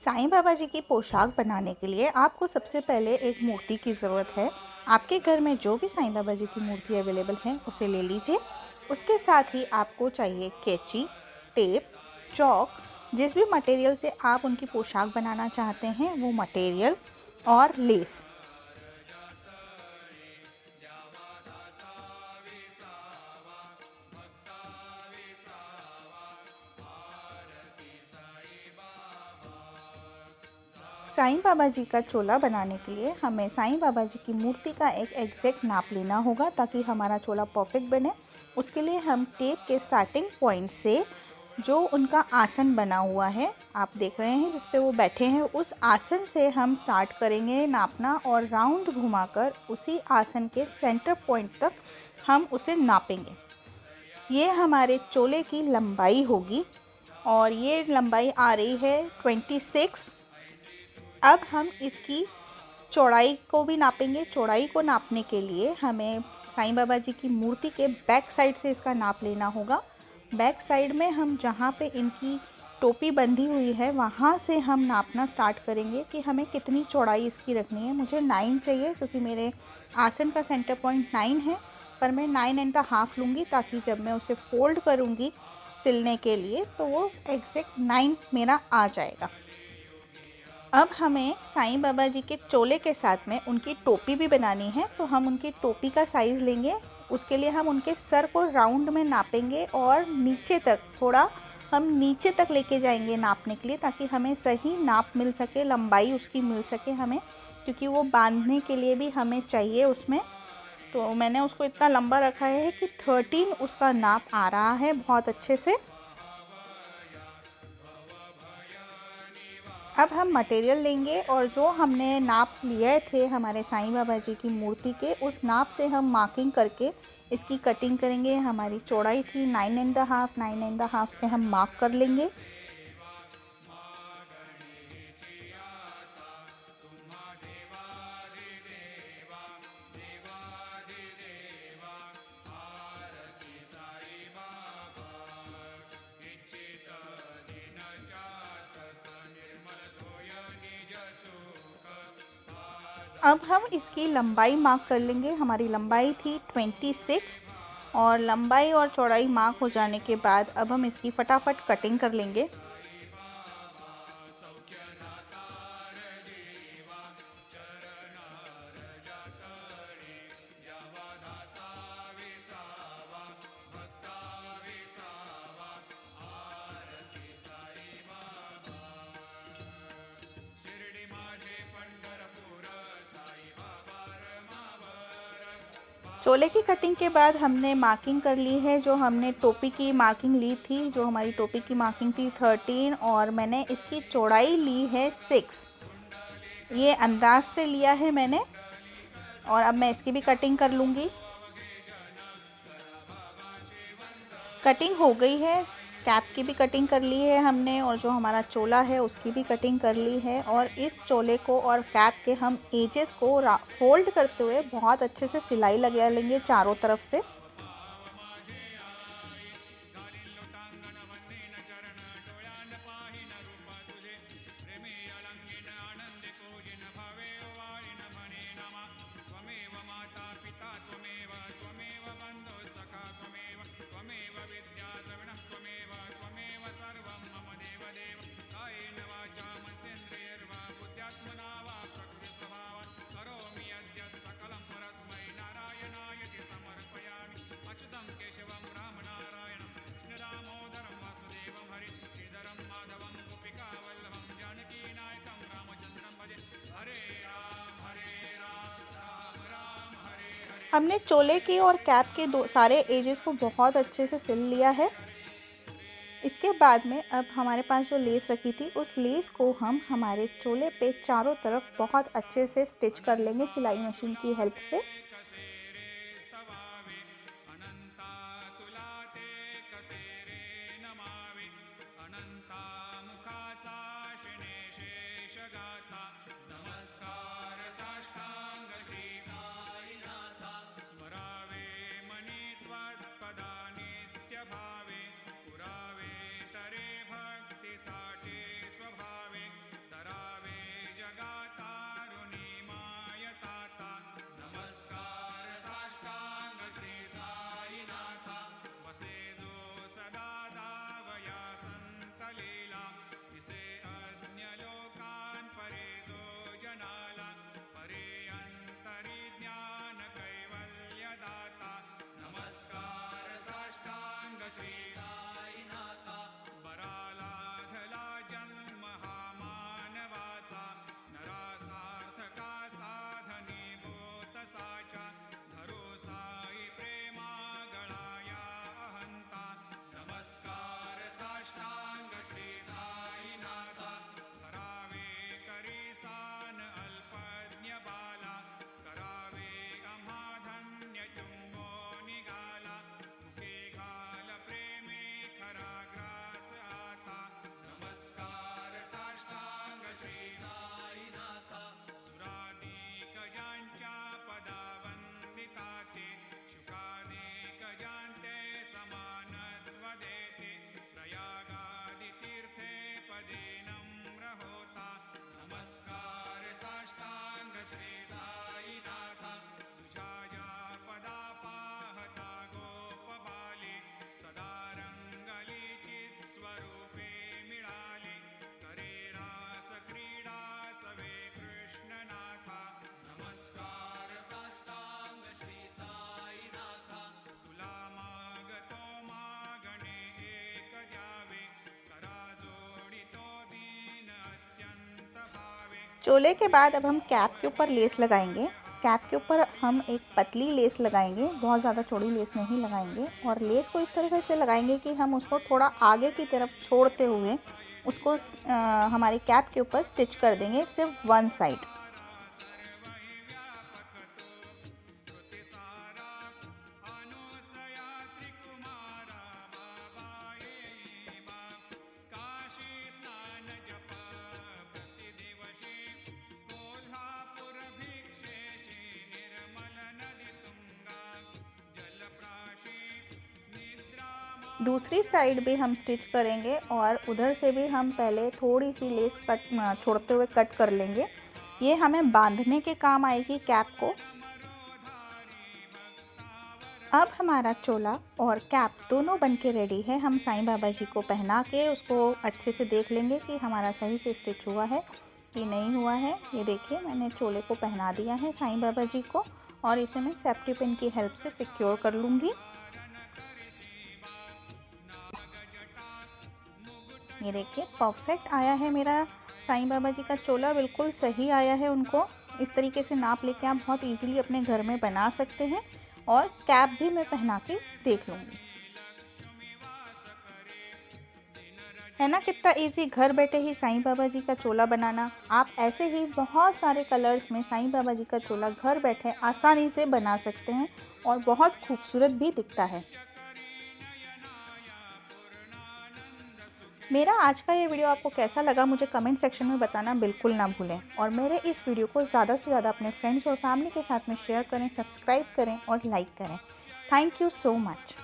साईं बाबा जी की पोशाक बनाने के लिए आपको सबसे पहले एक मूर्ति की ज़रूरत है। आपके घर में जो भी साईं बाबा जी की मूर्ति अवेलेबल है उसे ले लीजिए। उसके साथ ही आपको चाहिए कैंची, टेप, चॉक, जिस भी मटेरियल से आप उनकी पोशाक बनाना चाहते हैं वो मटेरियल और लेस। साईं बाबा जी का चोला बनाने के लिए हमें साईं बाबा जी की मूर्ति का एक एग्जैक्ट नाप लेना होगा ताकि हमारा चोला परफेक्ट बने। उसके लिए हम टेप के स्टार्टिंग पॉइंट से जो उनका आसन बना हुआ है, आप देख रहे हैं जिस पे वो बैठे हैं, उस आसन से हम स्टार्ट करेंगे नापना और राउंड घुमाकर उसी आसन के सेंटर पॉइंट तक हम उसे नापेंगे। ये हमारे चोले की लंबाई होगी और ये लंबाई आ रही है 26। अब हम इसकी चौड़ाई को भी नापेंगे। चौड़ाई को नापने के लिए हमें साईं बाबा जी की मूर्ति के बैक साइड से इसका नाप लेना होगा। बैक साइड में हम जहाँ पे इनकी टोपी बंधी हुई है वहाँ से हम नापना स्टार्ट करेंगे कि हमें कितनी चौड़ाई इसकी रखनी है। मुझे 9 चाहिए क्योंकि मेरे आसन का सेंटर पॉइंट 9 है, पर मैं 9.5 लूँगी ताकि जब मैं उसे फोल्ड करूँगी सिलने के लिए तो वो एग्जैक्ट 9 मेरा आ जाएगा। अब हमें साईं बाबा जी के चोले के साथ में उनकी टोपी भी बनानी है, तो हम उनकी टोपी का साइज़ लेंगे। उसके लिए हम उनके सर को राउंड में नापेंगे और नीचे तक, थोड़ा हम नीचे तक लेके जाएंगे नापने के लिए ताकि हमें सही नाप मिल सके, लंबाई उसकी मिल सके हमें, क्योंकि वो बांधने के लिए भी हमें चाहिए उसमें। तो मैंने उसको इतना लंबा रखा है कि 13 उसका नाप आ रहा है बहुत अच्छे से। अब हम मटेरियल लेंगे और जो हमने नाप लिए थे हमारे साईं बाबा जी की मूर्ति के, उस नाप से हम मार्किंग करके इसकी कटिंग करेंगे। हमारी चौड़ाई थी 9.5, 9.5 पे हम मार्क कर लेंगे। अब हम इसकी लंबाई मार्क कर लेंगे। हमारी लंबाई थी 26 और लंबाई और चौड़ाई मार्क हो जाने के बाद अब हम इसकी फटाफट कटिंग कर लेंगे। चोले की कटिंग के बाद हमने मार्किंग कर ली है। जो हमने टोपी की मार्किंग ली थी, जो हमारी टोपी की मार्किंग थी 13 और मैंने इसकी चौड़ाई ली है 6। ये अंदाज से लिया है मैंने और अब मैं इसकी भी कटिंग कर लूँगी। कटिंग हो गई है, कैप की भी कटिंग कर ली है हमने और जो हमारा चोला है उसकी भी कटिंग कर ली है। और इस चोले को और कैप के हम एजेस को फोल्ड करते हुए बहुत अच्छे से सिलाई लगा लेंगे चारों तरफ से। हमने चोले की और कैप के दो सारे एजेस को बहुत अच्छे से सिल लिया है। इसके बाद में अब हमारे पास जो लेस रखी थी उस लेस को हम हमारे चोले पे चारों तरफ बहुत अच्छे से स्टिच कर लेंगे सिलाई मशीन की हेल्प से। चोले के बाद अब हम कैप के ऊपर लेस लगाएंगे। कैप के ऊपर हम एक पतली लेस लगाएंगे, बहुत ज़्यादा चौड़ी लेस नहीं लगाएंगे। और लेस को इस तरीके से लगाएंगे कि हम उसको थोड़ा आगे की तरफ छोड़ते हुए उसको हमारे कैप के ऊपर स्टिच कर देंगे, सिर्फ वन साइड। दूसरी साइड भी हम स्टिच करेंगे और उधर से भी हम पहले थोड़ी सी लेस कट छोड़ते हुए कट कर लेंगे। ये हमें बांधने के काम आएगी कैप को। अब हमारा चोला और कैप दोनों बन के रेडी है। हम साईं बाबा जी को पहना के उसको अच्छे से देख लेंगे कि हमारा सही से स्टिच हुआ है कि नहीं हुआ है। ये देखिए, मैंने चोले को पहना दिया है साईं बाबा जी को और इसे मैं सेफ्टी पिन की हेल्प से सिक्योर कर लूँगी। ये देखिए, परफेक्ट आया है मेरा साईं बाबा जी का चोला, बिल्कुल सही आया है। उनको इस तरीके से नाप लेके आप बहुत इजीली अपने घर में बना सकते हैं। और कैप भी मैं पहना के देख लूँगी, है ना कितना इजी, घर बैठे ही साईं बाबा जी का चोला बनाना। आप ऐसे ही बहुत सारे कलर्स में साईं बाबा जी का चोला घर बैठे आसानी से बना सकते हैं और बहुत खूबसूरत भी दिखता है। मेरा आज का ये वीडियो आपको कैसा लगा मुझे कमेंट सेक्शन में बताना बिल्कुल ना भूलें। और मेरे इस वीडियो को ज़्यादा से ज़्यादा अपने फ्रेंड्स और फैमिली के साथ में शेयर करें, सब्सक्राइब करें और लाइक करें। Thank you so much.